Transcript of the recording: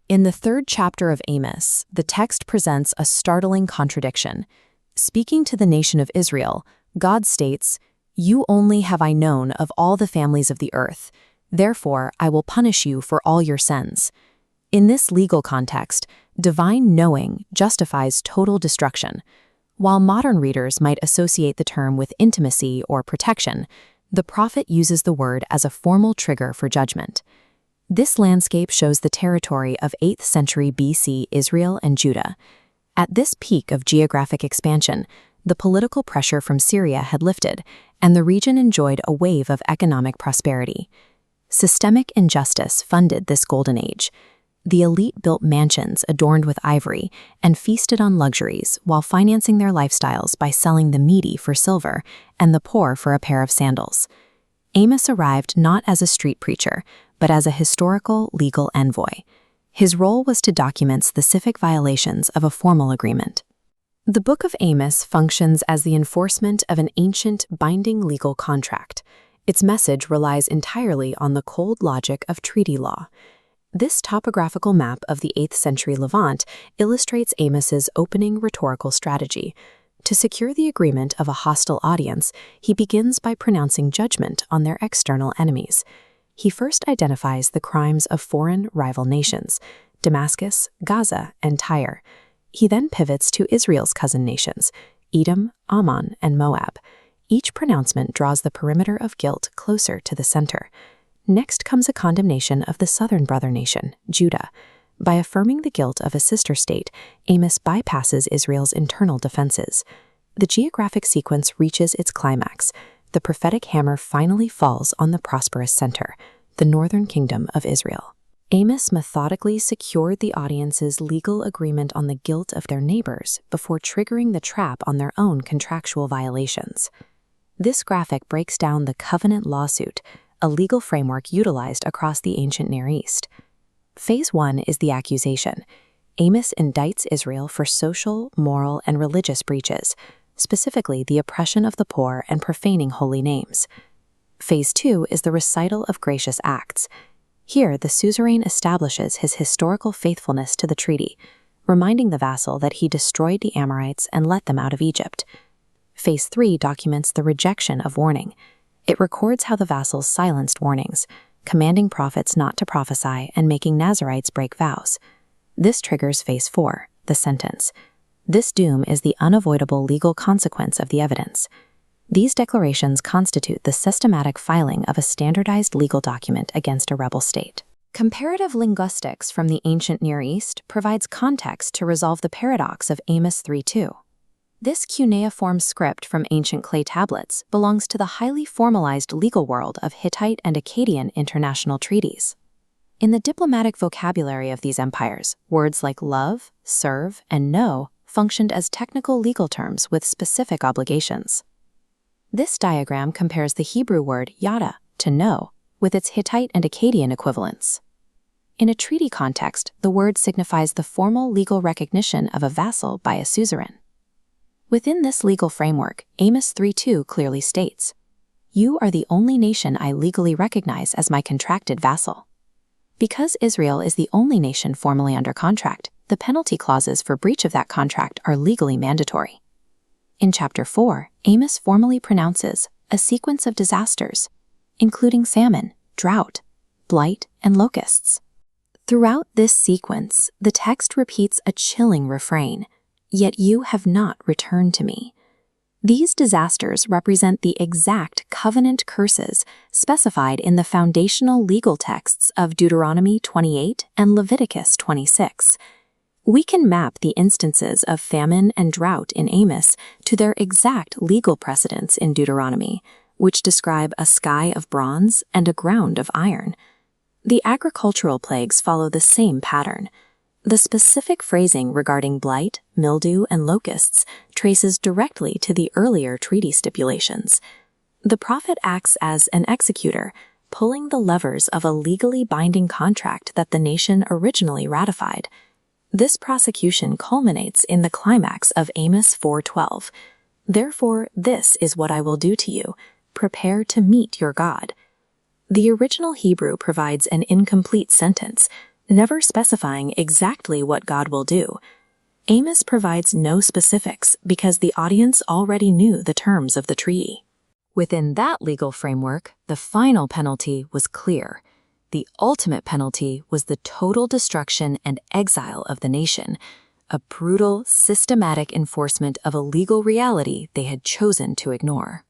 In the third chapter of Amos, the text presents a startling contradiction. Speaking to the nation of Israel, God states, "You only have I known of all the families of the earth. Therefore, I will punish you for all your sins." In this legal context, divine knowing justifies total destruction. While modern readers might associate the term with intimacy or protection, the prophet uses the word as a formal trigger for judgment. This landscape shows the territory of 8th century BC Israel and Judah. At this peak of geographic expansion, the political pressure from Syria had lifted, and the region enjoyed a wave of economic prosperity. Systemic injustice funded this golden age. The elite built mansions adorned with ivory and feasted on luxuries while financing their lifestyles by selling the needy for silver and the poor for a pair of sandals. Amos arrived not as a street preacher, but as a historical legal envoy. His role was to document specific violations of a formal agreement. The Book of Amos functions as the enforcement of an ancient, binding legal contract. Its message relies entirely on the cold logic of treaty law. This topographical map of the 8th century Levant illustrates Amos's opening rhetorical strategy. To secure the agreement of a hostile audience, he begins by pronouncing judgment on their external enemies. He first identifies the crimes of foreign rival nations, Damascus, Gaza, and Tyre. He then pivots to Israel's cousin nations, Edom, Ammon, and Moab. Each pronouncement draws the perimeter of guilt closer to the center. Next comes a condemnation of the southern brother nation, Judah. By affirming the guilt of a sister state, Amos bypasses Israel's internal defenses. The geographic sequence reaches its climax. The prophetic hammer finally falls on the prosperous center, the northern kingdom of Israel. Amos methodically secured the audience's legal agreement on the guilt of their neighbors before triggering the trap on their own contractual violations. This graphic breaks down the covenant lawsuit, a legal framework utilized across the ancient Near East. Phase 1 is the accusation. Amos indicts Israel for social, moral, and religious breaches, specifically the oppression of the poor and profaning holy names. Phase 2 is the recital of gracious acts. Here, the suzerain establishes his historical faithfulness to the treaty, reminding the vassal that he destroyed the Amorites and let them out of Egypt. Phase 3 documents the rejection of warning. It records how the vassals silenced warnings, commanding prophets not to prophesy and making Nazarites break vows. This triggers Phase 4, the sentence. This doom is the unavoidable legal consequence of the evidence. These declarations constitute the systematic filing of a standardized legal document against a rebel state. Comparative linguistics from the ancient Near East provides context to resolve the paradox of Amos 3:2. This cuneiform script from ancient clay tablets belongs to the highly formalized legal world of Hittite and Akkadian international treaties. In the diplomatic vocabulary of these empires, words like love, serve, and know functioned as technical legal terms with specific obligations. This diagram compares the Hebrew word yada, to know, with its Hittite and Akkadian equivalents. In a treaty context, the word signifies the formal legal recognition of a vassal by a suzerain. Within this legal framework, Amos 3:2 clearly states, "You are the only nation I legally recognize as my contracted vassal." Because Israel is the only nation formally under contract, the penalty clauses for breach of that contract are legally mandatory. In Chapter 4, Amos formally pronounces a sequence of disasters, including famine, drought, blight, and locusts. Throughout this sequence, the text repeats a chilling refrain, "Yet you have not returned to me." These disasters represent the exact covenant curses specified in the foundational legal texts of Deuteronomy 28 and Leviticus 26. We can map the instances of famine and drought in Amos to their exact legal precedents in Deuteronomy, which describe a sky of bronze and a ground of iron. The agricultural plagues follow the same pattern. The specific phrasing regarding blight, mildew, and locusts traces directly to the earlier treaty stipulations. The prophet acts as an executor, pulling the levers of a legally binding contract that the nation originally ratified. This prosecution culminates in the climax of Amos 4:12. "Therefore, this is what I will do to you. Prepare to meet your God." The original Hebrew provides an incomplete sentence. never specifying exactly what God will do. Amos provides no specifics because the audience already knew the terms of the treaty. Within that legal framework, the final penalty was clear. The ultimate penalty was the total destruction and exile of the nation, a brutal, systematic enforcement of a legal reality they had chosen to ignore.